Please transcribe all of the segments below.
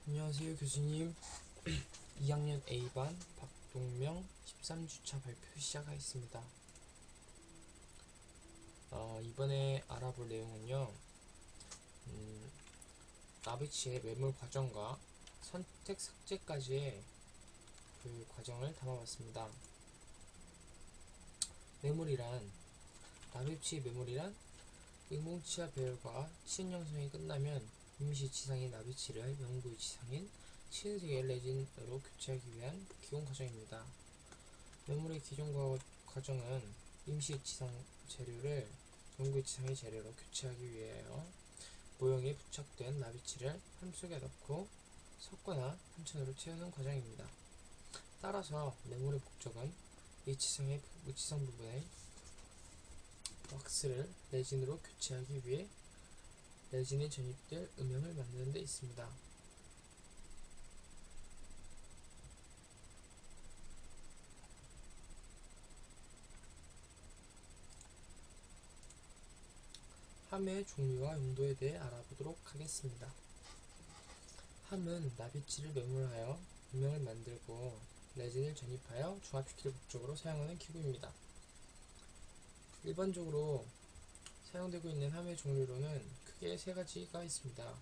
안녕하세요 교수님. 2학년 A반 박동명 13주차 발표 시작하겠습니다. 이번에 알아볼 내용은요, 나비치의 매몰 과정과 선택 삭제까지의 그 과정을 담아봤습니다. 매몰이란, 나비치 매몰이란 인공치아 배열과 친 형성이 끝나면 임시 지상인 나비치를 영구의 지상인 친색의 레진으로 교체하기 위한 기본 과정입니다. 매몰의 기존 과정은 임시 지상 재료를 영구의 지상의 재료로 교체하기 위하여 모형에 부착된 나비치를 함 속에 넣고 섞거나 한천으로 채우는 과정입니다. 따라서 매몰의 목적은 이치상의 무치상 부분의 왁스를 레진으로 교체하기 위해 레진에 전입될 음영을 만드는 데 있습니다. 함의 종류와 용도에 대해 알아보도록 하겠습니다. 함은 나비치를 매몰하여 음영을 만들고 레진을 전입하여 중합시킬 목적으로 사용하는 기구입니다. 일반적으로 사용되고 있는 함의 종류로는 크게 세 가지가 있습니다.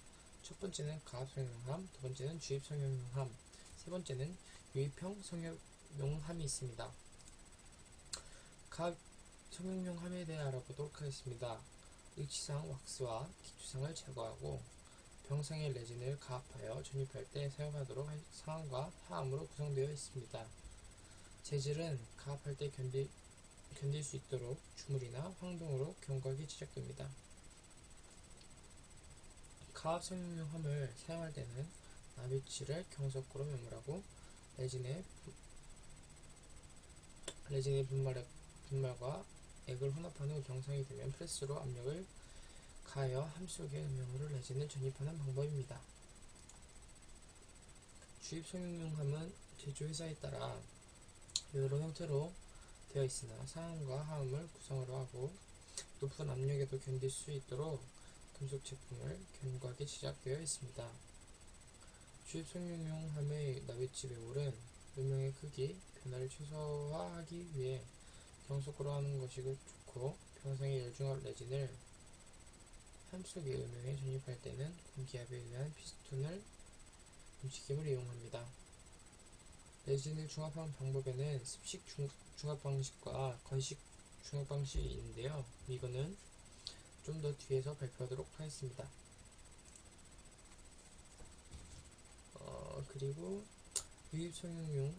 첫 번째는 가압성형함, 두 번째는 주입성형함, 세 번째는 유입형 성형용함이 있습니다. 가압 성형용함에 대해 알아보도록 하겠습니다. 의치상 왁스와 기초상을 제거하고 병상의 레진을 가압하여 전입할 때 사용하도록 할 상함과 하함으로 구성되어 있습니다. 재질은 가압할 때 견딜 수 있도록 주물이나 황동으로 견고하게 제작됩니다. 가압 성형용함을 사용할 때는 나비치를 경석고로 매몰하고 레진의 분말과 액을 혼합한 후 경상이 되면 프레스로 압력을 가하여 함 속에 음영으로 레진을 전입하는 방법입니다. 주입 성형용함은 제조회사에 따라 여러 형태로 되어 있으나 상함과 하함을 구성으로 하고 높은 압력에도 견딜 수 있도록 금속 제품을 견고하게 제작되어 있습니다. 주입 성형용함의 나비치 매몰은 음영의 크기, 변화를 최소화하기 위해 경속으로 하는 것이 좋고 병상의 열중합 레진을 함 속의 음영에 전입할 때는 공기압에 의한 피스톤을 움직임을 이용합니다. 레진을 중합하는 방법에는 습식 중합 방식과 건식 중합 방식이 있는데요. 이거는 좀 더 뒤에서 발표하도록 하겠습니다. 그리고 유입 성형용함은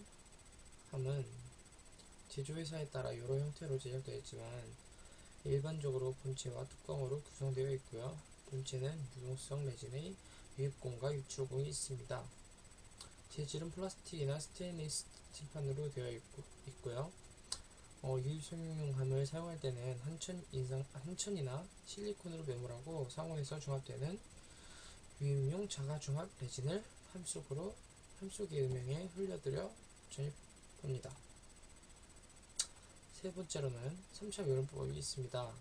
제조회사에 따라 여러 형태로 제작되어 있지만 일반적으로 본체와 뚜껑으로 구성되어 있고요. 본체는 유동성 레진의 유입공과 유출공이 있습니다. 재질은 플라스틱이나 스테인리스 스틸판으로 되어 있고요. 유입 성형용함을 사용할 때는 한천이나 실리콘으로 매몰하고 상온에서 중합되는 유입용 자가중합 레진을 함 속의 음영에 흘려들여 전입합니다. 세 번째로는 3차 매몰법이 있습니다.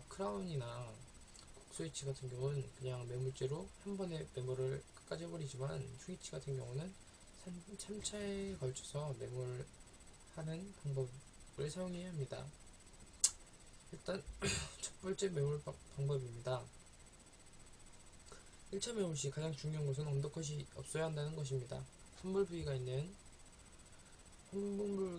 크라운이나 국소이치 같은 경우는 그냥 매몰제로 한 번에 매몰을 끝까지 해버리지만 슈이치 같은 경우는 3차에 걸쳐서 매몰하는 방법을 사용해야 합니다. 일단 첫 번째 매몰 방법입니다. 1차 매몰 시 가장 중요한 것은 언더컷이 없어야 한다는 것입니다. 환불 부위가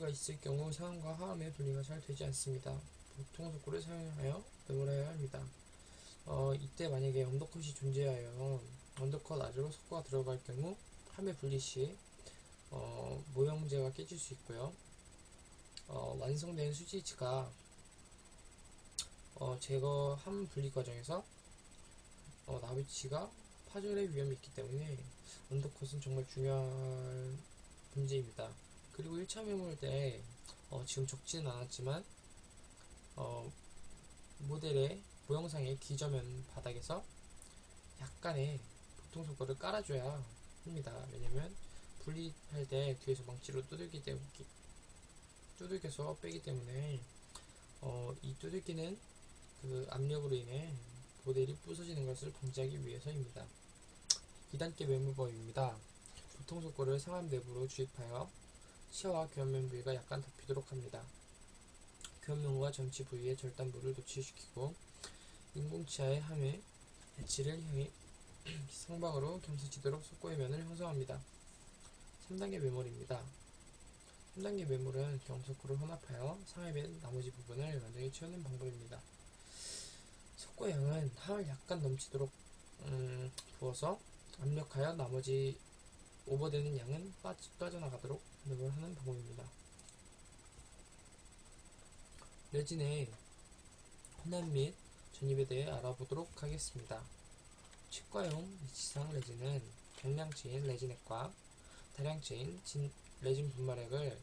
있을 경우 상함과 하함의 분리가 잘 되지 않습니다. 보통 속구를 사용하여 매몰해야 합니다. 이때 만약에 언더컷이 존재하여 언더컷 아래로 석고가 들어갈 경우 함의 분리 시 모형재가 깨질 수 있고요. 완성된 수지치가 제거 함 분리 과정에서 나비치가 파절의 위험이 있기 때문에 언더컷은 정말 중요한 문제입니다. 그리고 1차 매몰 때 지금 적지는 않았지만 모델의 모형상의 기저면 바닥에서 약간의 보통 속도를 깔아줘야 합니다. 왜냐면 분리할 때 뒤에서 망치로 두들겨서 빼기 때문에 이 두들기는 그 압력으로 인해 모델이 부서지는 것을 방지하기 위해서입니다. 2단계 메모법입니다. 보통 속고를 상암 내부로 주입하여 치아와 교환면 부위가 약간 덮이도록 합니다. 교환면과 전치 부위에 절단부를 노출시키고 인공치아의 함에 배치를 향해 상방으로 경사지도록 속고의 면을 형성합니다. 3단계 메모리입니다. 3단계 메모리는 경속구를 혼합하여 상함의 나머지 부분을 완전히 채우는 방법입니다. 속고양은 함을 약간 넘치도록 부어서 압력하여 나머지 오버되는 양은 빠져나가도록 노력을 하는 방법입니다. 레진의 혼합 및 전입에 대해 알아보도록 하겠습니다. 치과용 이치상 레진은 경량체인 레진액과 다량체인 레진 분말액을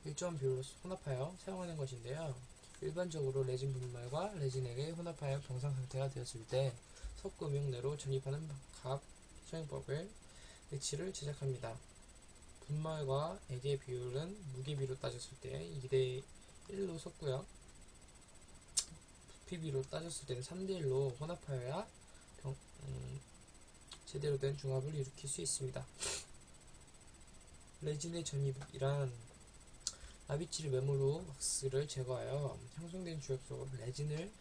일정한 비율로 혼합하여 사용하는 것인데요. 일반적으로 레진 분말과 레진액을 혼합하여 병상 상태가 되었을 때 석고명 내로 전입하는 가압 사용법을 액체를 제작합니다. 분말과 액의 비율은 무게비로 따졌을 때 2대1로 섞고요. 부피비로 따졌을 때는 3대1로 혼합하여야 제대로 된 중합을 일으킬 수 있습니다. 레진의 전입이란 나비치를 메모로 왁스를 제거하여 형성된 주엽 속으로 레진을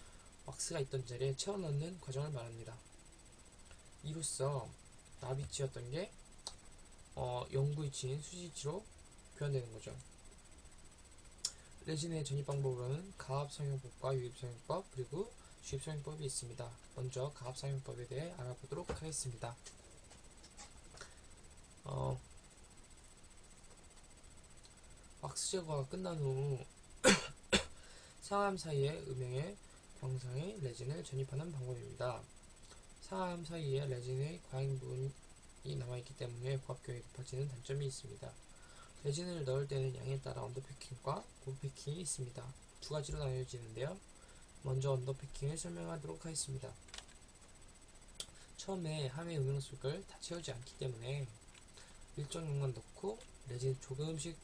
왁스가 있던 자리에 채워넣는 과정을 말합니다. 이로써 나비치였던 게 영구이치인 수지치로 교환되는 거죠. 레진의 전입 방법으로는 가압상용법과 유입상용법 그리고 주입상용법이 있습니다. 먼저 가압상용법에 대해 알아보도록 하겠습니다. 왁스 제거가 끝난 후 상암 사이의 음영의 병상에 레진을 전입하는 방법입니다. 상암 사이에 레진의 과잉 부분이 남아있기 때문에 고압경이 높아지는 단점이 있습니다. 레진을 넣을 때는 양에 따라 언더패킹과 오버패킹이 있습니다. 두 가지로 나뉘어지는데요. 먼저 언더패킹을 설명하도록 하겠습니다. 처음에 함의 음영속을 다 채우지 않기 때문에 일정 양만 넣고 레진 조금씩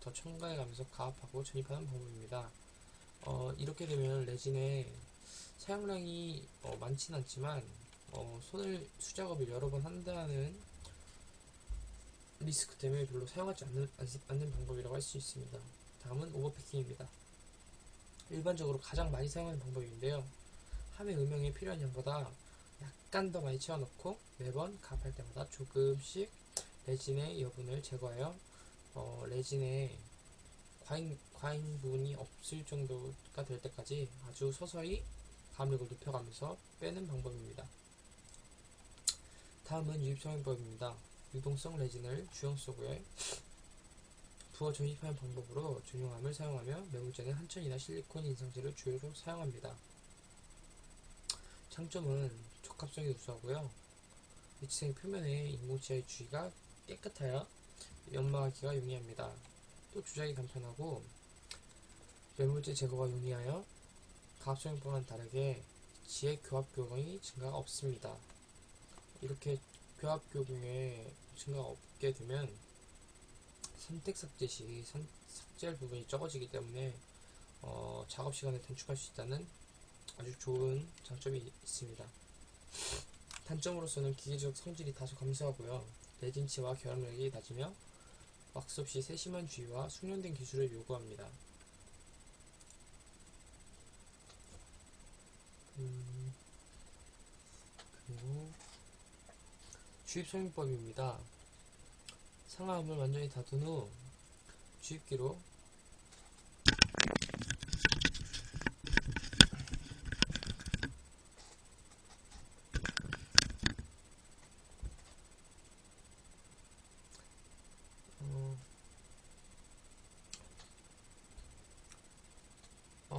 더 첨가해가면서 가압하고 전입하는 방법입니다. 이렇게 되면 레진의 사용량이 많진 않지만 손을 수작업을 여러 번 한다는 리스크 때문에 별로 사용하지 않는 방법이라고 할 수 있습니다. 다음은 오버패킹입니다. 일반적으로 가장 많이 사용하는 방법인데요. 함의 음영에 필요한 양보다 약간 더 많이 채워넣고 매번 가압할 때마다 조금씩 레진의 여분을 제거하여 레진의 과잉 부분이 없을 정도가 될 때까지 아주 서서히 가압력을 높여가면서 빼는 방법입니다. 다음은 유입사용법입니다. 유동성 레진을 주형 속에 부어 전입하는 방법으로 전용함을 사용하며 매물제는 한천이나 실리콘 인상제를 주요로 사용합니다. 장점은 적합성이 우수하고요. 이치생 표면의 인공치아의 주위가 깨끗하여 연마하기가 용이합니다. 또 조작이 간편하고 매물제 제거가 용이하여 가압성용법과는 다르게 지의 교합교경이 증가가 없습니다. 이렇게 교합교경에 증가가 없게 되면 선택 삭제 시 삭제할 부분이 적어지기 때문에 작업 시간을 단축할 수 있다는 아주 좋은 장점이 있습니다. 단점으로서는 기계적 성질이 다소 감소하고요. 레진치와 결합력이 낮으며 왁스 없이 세심한 주의와 숙련된 기술을 요구합니다. 그리고 주입성용법입니다. 상암을 완전히 닫은 후 주입기로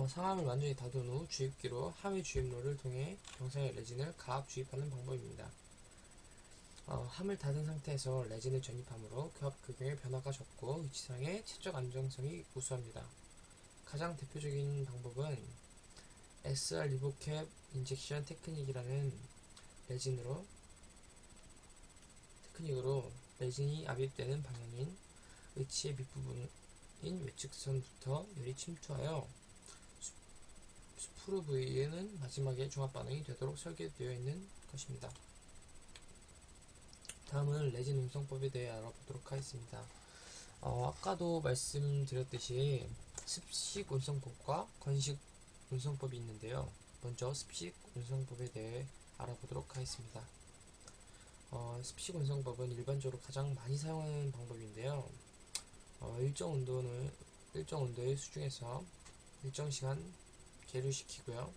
상암을 완전히 닫은 후 주입기로 함의 주입로를 통해 병상의 레진을 가압 주입하는 방법입니다. 함을 닫은 상태에서 레진을 전입함으로 교합교경의 변화가 적고 위치상의 체적 안정성이 우수합니다. 가장 대표적인 방법은 SR 리보캡 인젝션 테크닉이라는 테크닉으로 레진이 압입되는 방향인 의치의 밑부분인 외측선부터 열이 침투하여 수프루 부위에는 마지막에 중합반응이 되도록 설계되어 있는 것입니다. 다음은 레진 운송법에 대해 알아보도록 하겠습니다. 아까도 말씀드렸듯이 습식 운송법과 건식 운송법이 있는데요. 먼저 습식 운송법에 대해 알아보도록 하겠습니다. 습식 운송법은 일반적으로 가장 많이 사용하는 방법인데요. 일정 온도의 수중에서 일정 시간 계류시키고요.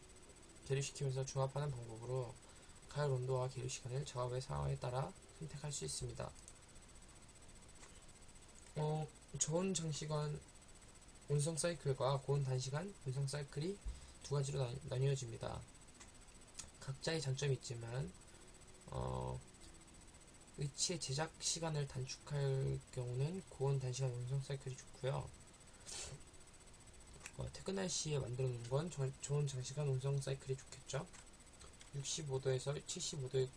계류시키면서 중합하는 방법으로 가열 온도와 계류 시간을 작업의 상황에 따라 선택할 수 있습니다. 저온 장시간 운송 사이클과 고온 단시간 운송 사이클이 두 가지로 나뉘어집니다. 각자의 장점이 있지만 의치의 제작 시간을 단축할 경우는 고온 단시간 운송 사이클이 좋고요. 퇴근할 시에 만들어 놓은 건 좋은 장시간 운송 사이클이 좋겠죠. 65도에서 75도의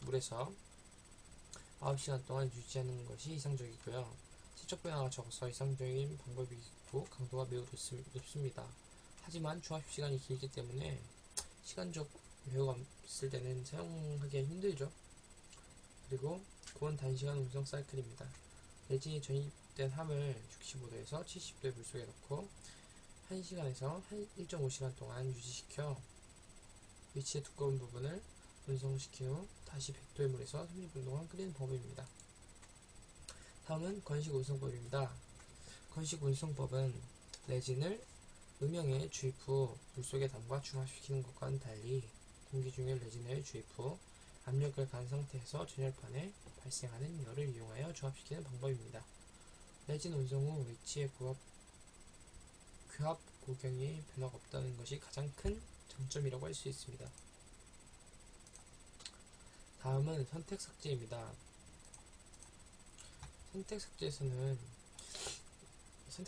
물에서 9시간 동안 유지하는 것이 이상적이고요. 세척 변화가 적어서 이상적인 방법이고 강도가 매우 높습니다. 하지만 중압 시간이 길기 때문에 시간적 여유가 없을 때는 사용하기 힘들죠. 그리고 고온 단시간 운송 사이클입니다. 레진이 전입된 함을 65도에서 70도의 물속에 넣고 1시간에서 1.5시간 동안 유지시켜 위치의 두꺼운 부분을 운송시킨 후 다시 100도의 물에서 30분 동안 끓이는 방법입니다. 다음은 건식 운송법입니다. 건식 운송법은 레진을 음영에 주입 후 물속에 담가 중합시키는 것과는 달리 공기 중에 레진을 주입 후 압력을 가한 상태에서 전열판에 발생하는 열을 이용하여 중합시키는 방법입니다. 레진 운송 후 위치의 교합 고경이 변화가 없다는 것이 가장 큰 장점이라고 할 수 있습니다. 다음은 선택 삭제입니다. 선택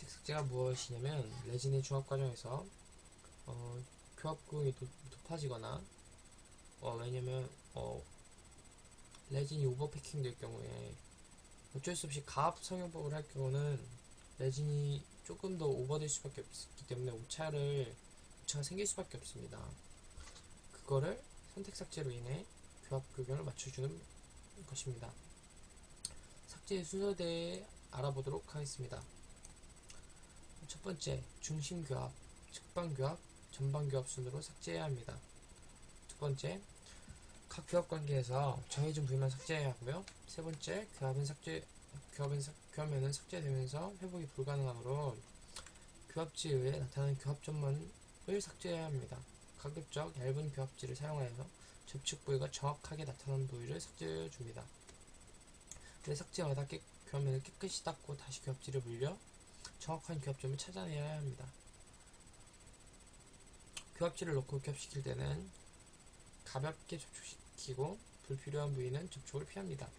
삭제가 무엇이냐면 레진의 중합 과정에서 교합 고경이 높아지거나 왜냐면 레진이 오버패킹 될 경우에 어쩔 수 없이 가압 성형법을 할 경우는 레진이 조금 더 오버될 수밖에 없기 때문에 오차가 생길 수밖에 없습니다. 그거를 선택 삭제로 인해 교합 교경을 맞춰주는 것입니다. 삭제의 순서에 대해 알아보도록 하겠습니다. 첫 번째, 중심 교합, 측방 교합, 전방 교합 순으로 삭제해야 합니다. 두 번째, 각 교합 관계에서 정해진 부위만 삭제해야 하고요. 세 번째, 교합면은 삭제되면서 회복이 불가능하므로 교합지 외에 나타나는 교합점만을 삭제해야 합니다. 가급적 얇은 교합지를 사용하여서 접촉 부위가 정확하게 나타나는 부위를 삭제해 줍니다. 매 삭제마다 교합면을 깨끗이 닦고 다시 교합지를 물려 정확한 교합점을 찾아내야 합니다. 교합지를 넣고 교합시킬 때는 가볍게 접촉시키고 불필요한 부위는 접촉을 피합니다.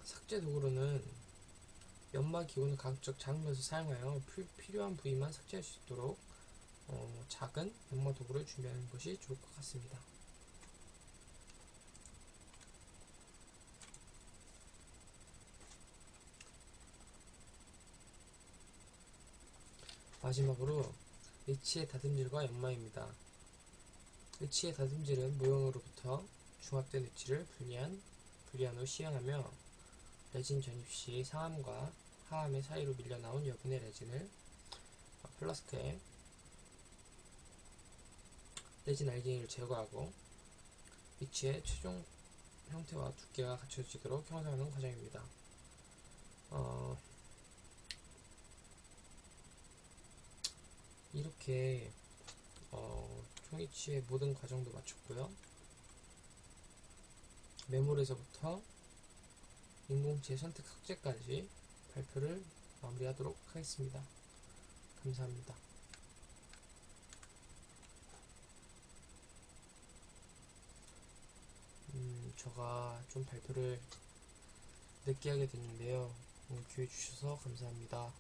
삭제 도구로는 연마 기구는 가급적 작은 것을 사용하여 필요한 부위만 삭제할 수 있도록 작은 연마 도구를 준비하는 것이 좋을 것 같습니다. 마지막으로 의치의 다듬질과 연마입니다. 의치의 다듬질은 모형으로부터 중합된 의치를 분리한 후 시연하며 레진 전입 시 상함과 하함의 사이로 밀려나온 여분의 레진을 플라스크에 레진 알갱이를 제거하고 위치의 최종 형태와 두께가 갖춰지도록 형성하는 과정입니다. 이렇게 총위치의 모든 과정도 마쳤고요. 메몰에서부터 인공지의 선택 삭제까지 발표를 마무리하도록 하겠습니다. 감사합니다. 제가 좀 발표를 늦게 하게 됐는데요. 기회 주셔서 감사합니다.